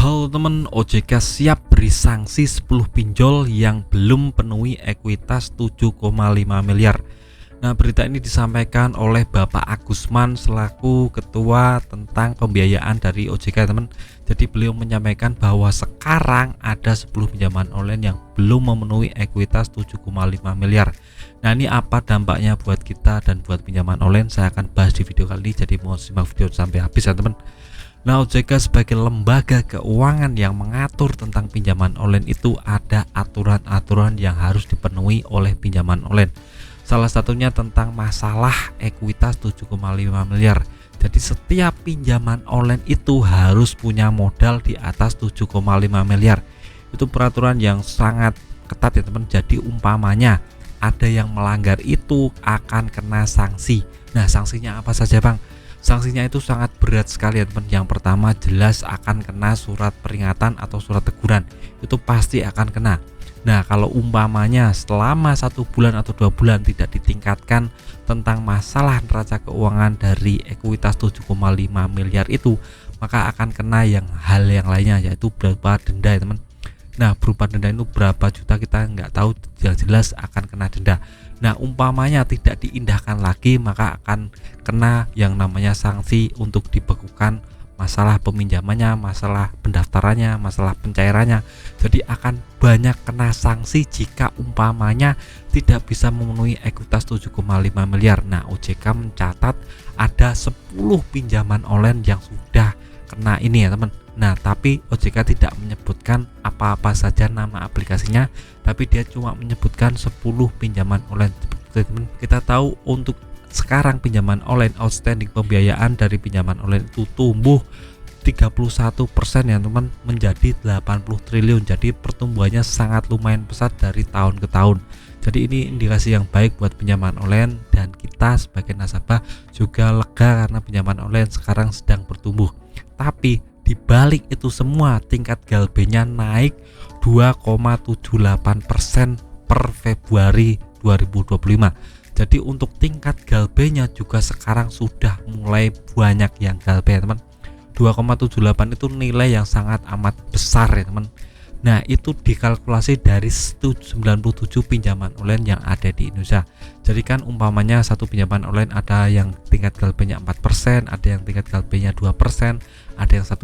Halo teman, OJK siap beri sanksi 10 pinjol yang belum penuhi ekuitas 7,5 miliar. Nah, berita ini disampaikan oleh Bapak Agusman selaku ketua tentang pembiayaan dari OJK, teman. Jadi beliau menyampaikan bahwa sekarang ada 10 pinjaman online yang belum memenuhi ekuitas 7,5 miliar. Nah, ini apa dampaknya buat kita dan buat pinjaman online? Saya akan bahas di video kali ini, jadi mohon simak video sampai habis ya, teman. Nah, OJK sebagai lembaga keuangan yang mengatur tentang pinjaman online itu ada aturan-aturan yang harus dipenuhi oleh pinjaman online. Salah satunya tentang masalah ekuitas 7,5 miliar. Jadi setiap pinjaman online itu harus punya modal di atas 7,5 miliar. Itu peraturan yang sangat ketat ya teman. Jadi umpamanya ada yang melanggar itu akan kena sanksi. Nah, sanksinya apa saja Bang? Sanksinya itu sangat berat sekali ya teman. Yang pertama jelas akan kena surat peringatan atau surat teguran. Itu pasti akan kena. Nah, kalau umpamanya selama 1 bulan atau 2 bulan tidak ditingkatkan tentang masalah neraca keuangan dari ekuitas 7,5 miliar itu, maka akan kena hal yang lainnya, yaitu berupa denda ya teman. Nah, berupa denda itu berapa juta kita nggak tahu, yang jelas akan kena denda. Nah, umpamanya tidak diindahkan lagi, maka akan kena yang namanya sanksi untuk dibekukan masalah peminjamannya, masalah pendaftarannya, masalah pencairannya. Jadi akan banyak kena sanksi jika umpamanya tidak bisa memenuhi ekuitas 7,5 miliar. Nah, OJK mencatat ada 10 pinjaman online yang sudah kena ini ya teman. Nah, tapi OJK tidak menyebutkan apa-apa saja nama aplikasinya, tapi dia cuma menyebutkan 10 pinjaman online. Teman, kita tahu untuk sekarang pinjaman online, outstanding pembiayaan dari pinjaman online itu tumbuh 31% ya teman, menjadi 80 triliun. Jadi pertumbuhannya sangat lumayan pesat dari tahun ke tahun. Jadi ini indikasi yang baik buat pinjaman online, dan kita sebagai nasabah juga lega karena pinjaman online sekarang sedang bertumbuh. Tapi di balik itu semua, tingkat GLB-nya naik 2,78% per Februari 2025. Jadi untuk tingkat GLB-nya juga sekarang sudah mulai banyak yang GLB ya teman. 2,78 itu nilai yang sangat amat besar ya teman. Nah, itu dikalkulasi dari 97 pinjaman online yang ada di Indonesia. Jadi kan umpamanya satu pinjaman online ada yang tingkat GLB-nya 4%, ada yang tingkat GLB-nya 2%, ada yang 1%.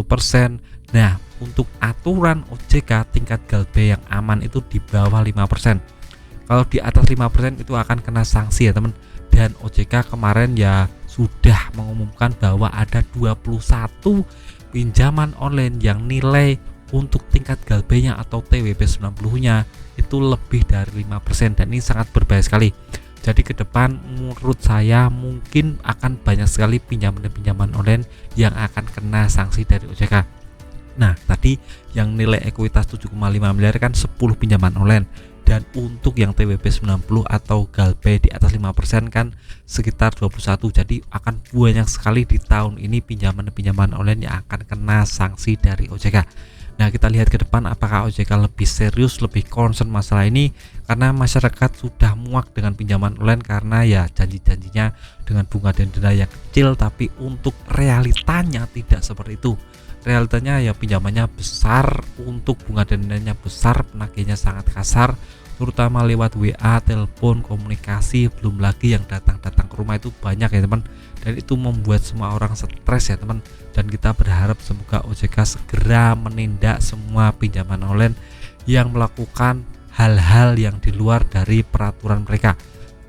Nah, untuk aturan OJK tingkat GLB yang aman itu di bawah 5%. Kalau di atas 5% itu akan kena sanksi ya teman. Dan OJK kemarin ya sudah mengumumkan bahwa ada 21 pinjaman online yang nilai untuk tingkat GLB-nya atau TWB 90-nya itu lebih dari 5%, dan ini sangat berbahaya sekali. Jadi ke depan menurut saya mungkin akan banyak sekali pinjaman-pinjaman online yang akan kena sanksi dari OJK. Nah, tadi yang nilai ekuitas 7,5 miliar kan 10 pinjaman online. Dan untuk yang TWB 90 atau GLB di atas 5% kan sekitar 21. Jadi akan banyak sekali di tahun ini pinjaman-pinjaman online yang akan kena sanksi dari OJK. Nah, kita lihat ke depan apakah OJK lebih serius, lebih concern masalah ini, karena masyarakat sudah muak dengan pinjaman online karena ya janji-janjinya dengan bunga dan denda yang kecil, tapi untuk realitanya tidak seperti itu. Realitanya ya pinjamannya besar, untuk bunga dan dendanya besar, penagihnya sangat kasar, terutama lewat WA, telepon, komunikasi, belum lagi yang datang-datang ke rumah itu banyak ya teman. Dan itu membuat semua orang stres ya teman. Dan kita berharap semoga OJK segera menindak semua pinjaman online yang melakukan hal-hal yang di luar dari peraturan mereka.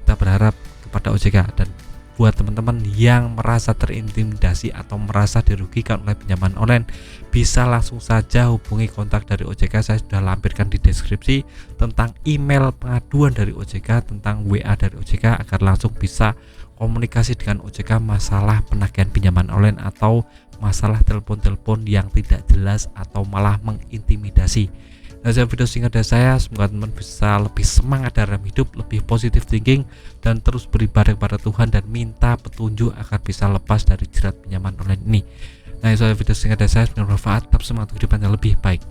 Kita berharap kepada OJK. Dan buat teman-teman yang merasa terintimidasi atau merasa dirugikan oleh pinjaman online, bisa langsung saja hubungi kontak dari OJK. Saya sudah lampirkan di deskripsi tentang email pengaduan dari OJK, tentang WA dari OJK, agar langsung bisa komunikasi dengan OJK masalah penagihan pinjaman online atau masalah telepon-telepon yang tidak jelas atau malah mengintimidasi. Nah, video singkat dari saya, semoga teman bisa lebih semangat dalam hidup, lebih positive thinking, dan terus beribadah kepada Tuhan dan minta petunjuk agar bisa lepas dari jerat pinjaman online ini. Nah, itu video singkat dari saya, semoga bermanfaat, tetap semangat kehidupan yang lebih baik.